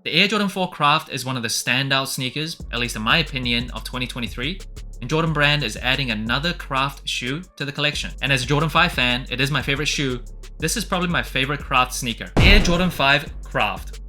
The Air Jordan 4 Craft is one of the standout sneakers, at least in my opinion, of 2023. And Jordan Brand is adding another Craft shoe to the collection. And as a Jordan 5 fan, it is my favorite shoe. This is probably my favorite Craft sneaker. Air Jordan 5 Craft.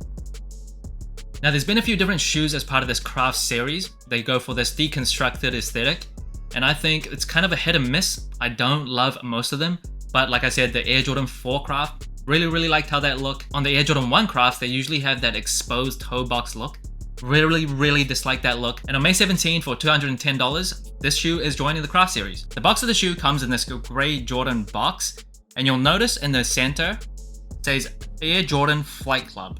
Now there's been a few different shoes as part of this Craft series. They go for this deconstructed aesthetic. And I think it's kind of a hit and miss. I don't love most of them. But like I said, the Air Jordan 4 Craft, really liked how that looked. On the Air Jordan 1 Craft, they usually have that exposed toe box look. Really dislike that look. And on May 17 for $210, this shoe is joining the Craft series. The box of the shoe comes in this gray Jordan box, and you'll notice in the center it says Air Jordan Flight Club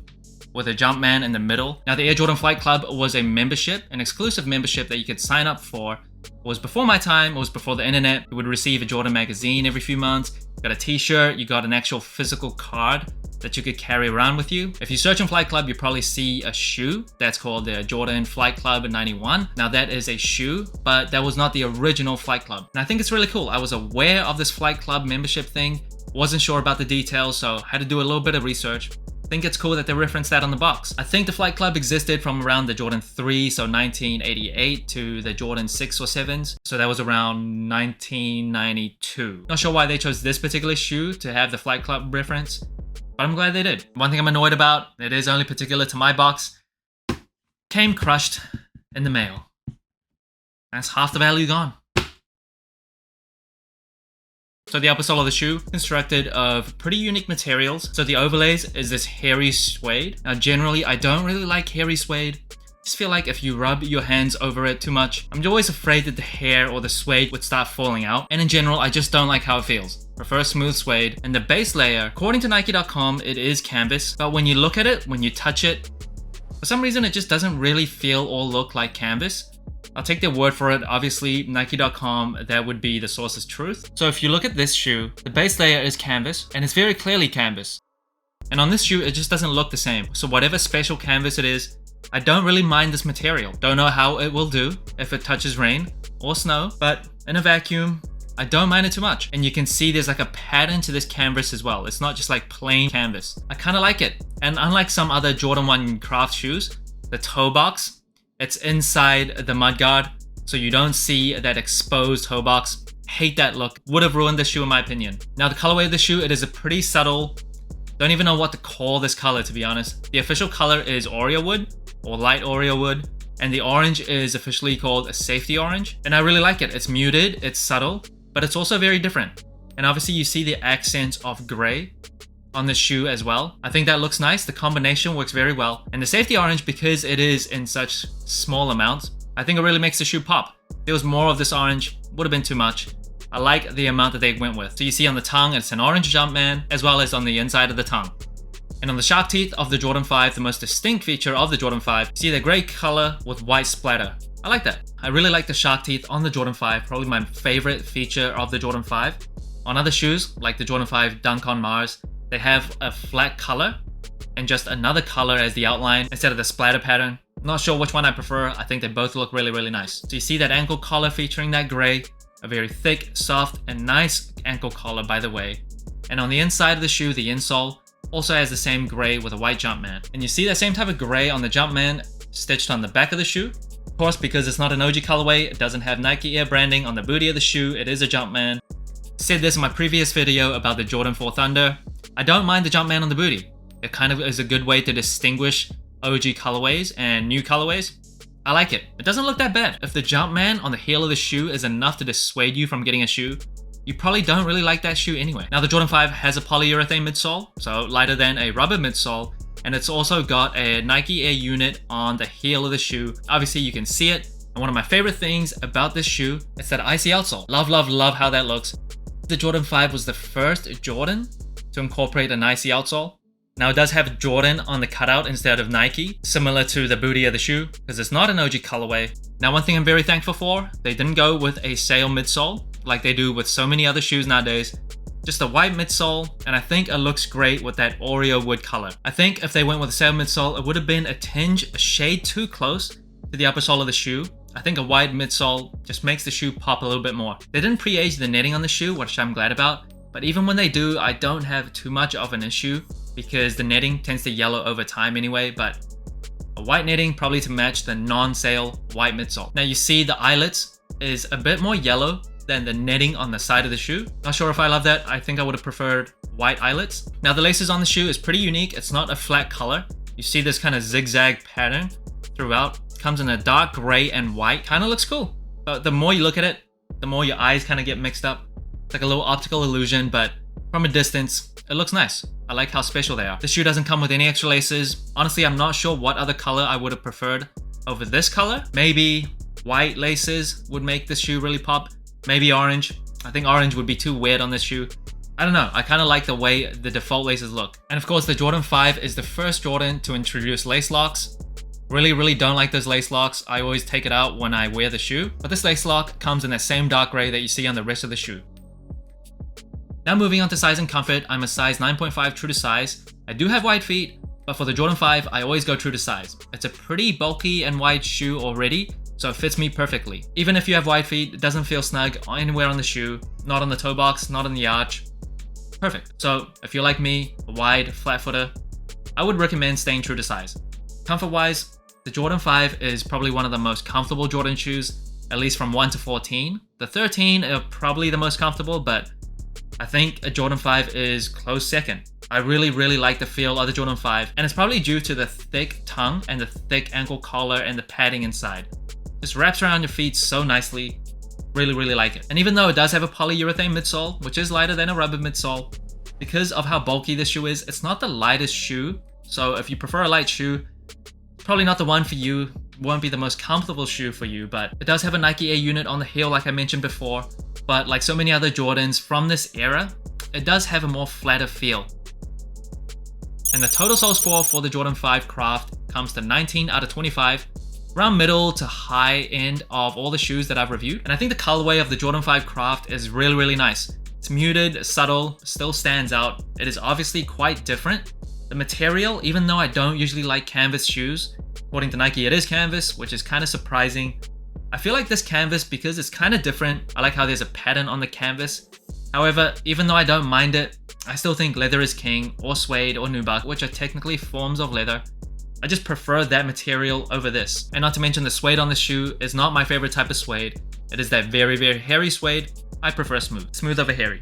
with a Jumpman in the middle. Now the Air Jordan Flight Club was a membership, an exclusive membership that you could sign up for. It was before my time, it was before the internet. You would receive a Jordan magazine every few months. You got a t-shirt, you got an actual physical card that you could carry around with you. If you search on Flight Club, you probably see a shoe that's called the Jordan Flight Club 91. Now that is a shoe, but that was not the original Flight Club. And I think it's really cool. I was aware of this Flight Club membership thing, wasn't sure about the details, so had to do a little bit of research. I think it's cool that they reference that on the box. I think the Flight Club existed from around the Jordan 3, so 1988, to the Jordan 6 or 7s. So that was around 1992. Not sure why they chose this particular shoe to have the Flight Club reference, but I'm glad they did. One thing I'm annoyed about, it is only particular to my box, came crushed in the mail. That's half the value gone. So the upper sole of the shoe, constructed of pretty unique materials. So the overlays is this hairy suede. Now generally, I don't really like hairy suede. I just feel like if you rub your hands over it too much, I'm always afraid that the hair or the suede would start falling out. And in general, I just don't like how it feels. Prefer smooth suede. And the base layer, according to Nike.com, it is canvas. But when you look at it, when you touch it, for some reason, it just doesn't really feel or look like canvas. I'll take their word for it. Obviously, Nike.com, that would be the source's truth. So if you look at this shoe, the base layer is canvas, and it's very clearly canvas. And on this shoe, it just doesn't look the same. So whatever special canvas it is, I don't really mind this material. Don't know how it will do if it touches rain or snow, but in a vacuum, I don't mind it too much. And you can see there's like a pattern to this canvas as well. It's not just like plain canvas. I kind of like it. And unlike some other Jordan 1 Craft shoes, the toe box, it's inside the mudguard, so you don't see that exposed toe box. Hate that look. Would have ruined the shoe in my opinion. Now the colorway of the shoe, it is a pretty subtle, don't even know what to call this color to be honest. The official color is Oreo wood or light Oreo wood, and the orange is officially called a safety orange. And I really like it. It's muted, it's subtle, but it's also very different. And obviously you see the accents of gray on the shoe as well. I think that looks nice. The combination works very well. And the safety orange, because it is in such small amounts, I think it really makes the shoe pop. If there was more of this orange, would have been too much. I like the amount that they went with. So you see on the tongue, it's an orange Jumpman, as well as on the inside of the tongue. And on the shark teeth of the Jordan 5, the most distinct feature of the Jordan 5, you see the gray color with white splatter. I like that. I really like the shark teeth on the Jordan 5, probably my favorite feature of the Jordan 5. On other shoes, like the Jordan 5 Dunk on Mars, they have a flat color and just another color as the outline instead of the splatter pattern. Not sure which one I prefer. I think they both look really nice. So you see that ankle collar featuring that gray, a very thick, soft, and nice ankle collar by the way. And on the inside of the shoe, the insole also has the same gray with a white Jumpman. And you see that same type of gray on the Jumpman stitched on the back of the shoe. Of course, because it's not an OG colorway, it doesn't have Nike Air branding on the booty of the shoe. It is a Jumpman. Said this in my previous video about the Jordan 4 Thunder. I don't mind the Jumpman on the booty. It kind of is a good way to distinguish OG colorways and new colorways. I like it. It doesn't look that bad. If the Jumpman on the heel of the shoe is enough to dissuade you from getting a shoe, you probably don't really like that shoe anyway. Now the Jordan 5 has a polyurethane midsole, so lighter than a rubber midsole, and it's also got a Nike Air unit on the heel of the shoe. Obviously you can see it, and one of my favorite things about this shoe is that icy outsole. Love how that looks. The Jordan 5 was the first Jordan to incorporate an icy outsole. Now it does have Jordan on the cutout instead of Nike, similar to the booty of the shoe, because it's not an OG colorway. Now one thing I'm very thankful for, they didn't go with a sail midsole like they do with so many other shoes nowadays. Just a white midsole, and I think it looks great with that Oreo wood color. I think if they went with a sail midsole, it would have been a shade too close to the upper sole of the shoe. I think a wide midsole just makes the shoe pop a little bit more. They didn't pre-age the netting on the shoe, which I'm glad about. But even when they do, I don't have too much of an issue because the netting tends to yellow over time anyway. But white netting probably to match the non-sale white midsole. Now you see the eyelets is a bit more yellow than the netting on the side of the shoe. Not sure if I love that. I think I would have preferred white eyelets. Now the laces on the shoe is pretty unique. It's not a flat color. You see this kind of zigzag pattern throughout. It comes in a dark gray and white. Kind of looks cool. But the more you look at it, the more your eyes kind of get mixed up. It's like a little optical illusion, but from a distance, it looks nice. I like how special they are. The shoe doesn't come with any extra laces. Honestly, I'm not sure what other color I would have preferred over this color. Maybe white laces would make this shoe really pop. Maybe orange. I think orange would be too weird on this shoe. I don't know. I kind of like the way the default laces look. And of course, the Jordan 5 is the first Jordan to introduce lace locks. Really don't like those lace locks. I always take it out when I wear the shoe. But this lace lock comes in the same dark gray that you see on the rest of the shoe. Now moving on to size and comfort, I'm a size 9.5 true to size. I do have wide feet, but for the Jordan 5, I always go true to size. It's a pretty bulky and wide shoe already, so it fits me perfectly. Even if you have wide feet, it doesn't feel snug anywhere on the shoe, not on the toe box, not on the arch. Perfect. So if you're like me, a wide, flat footer, I would recommend staying true to size. Comfort wise, the Jordan 5 is probably one of the most comfortable Jordan shoes, at least from 1 to 14. The 13 are probably the most comfortable, but I think a Jordan 5 is close second. I really like the feel of the Jordan 5, and it's probably due to the thick tongue and the thick ankle collar and the padding inside. Just wraps around your feet so nicely. Really like it. And even though it does have a polyurethane midsole, which is lighter than a rubber midsole, because of how bulky this shoe is, it's not the lightest shoe. So if you prefer a light shoe, probably not the one for you. Won't be the most comfortable shoe for you, but it does have a Nike Air unit on the heel like I mentioned before. But like so many other Jordans from this era, it does have a more flatter feel. And the total sole score for the Jordan 5 Craft comes to 19 out of 25. Around middle to high end of all the shoes that I've reviewed. And I think the colorway of the Jordan 5 Craft is really nice. It's muted, subtle, still stands out. It is obviously quite different. The material, even though I don't usually like canvas shoes, according to Nike it is canvas, which is kind of surprising. I feel like this canvas, because it's kind of different, I like how there's a pattern on the canvas. However, even though I don't mind it, I still think leather is king, or suede or nubuck, which are technically forms of leather. I just prefer that material over this. And not to mention the suede on the shoe is not my favorite type of suede. It is that very hairy suede. I prefer smooth over hairy.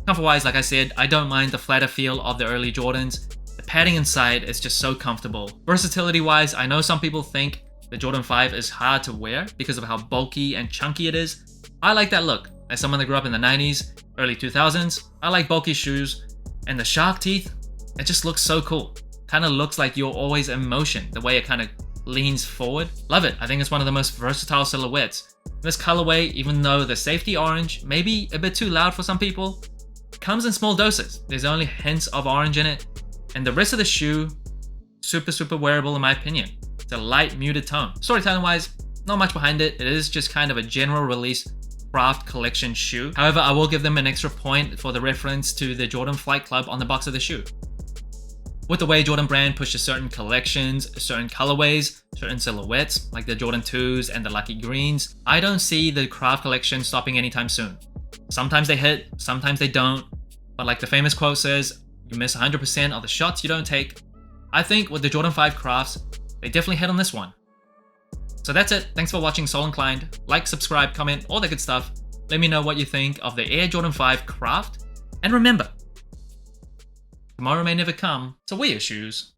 Comfort wise, like I said, I don't mind the flatter feel of the early Jordans. The padding inside is just so comfortable. Versatility wise, I know some people think the Jordan 5 is hard to wear because of how bulky and chunky it is. I like that look. As someone that grew up in the 90s, early 2000s, I like bulky shoes. And the shark teeth, it just looks so cool. Kind of looks like you're always in motion, the way it kind of leans forward. Love it. I think it's one of the most versatile silhouettes. This colorway, even though the safety orange may be a bit too loud for some people, comes in small doses. There's only hints of orange in it. And the rest of the shoe, super wearable in my opinion. It's a light muted tone. Storytelling wise, not much behind it. It is just kind of a general release craft collection shoe. However, I will give them an extra point for the reference to the Jordan Flight Club on the box of the shoe. With the way Jordan brand pushes certain collections, certain colorways, certain silhouettes, like the Jordan 2s and the Lucky Greens, I don't see the craft collection stopping anytime soon. Sometimes they hit, sometimes they don't, but like the famous quote says, you miss 100% of the shots you don't take. I think with the Jordan 5 crafts, they definitely hit on this one. So that's it. Thanks for watching Sole Inclined. Like, subscribe, comment, all that good stuff. Let me know what you think of the Air Jordan 5 Craft. And remember, tomorrow may never come, so wear your shoes.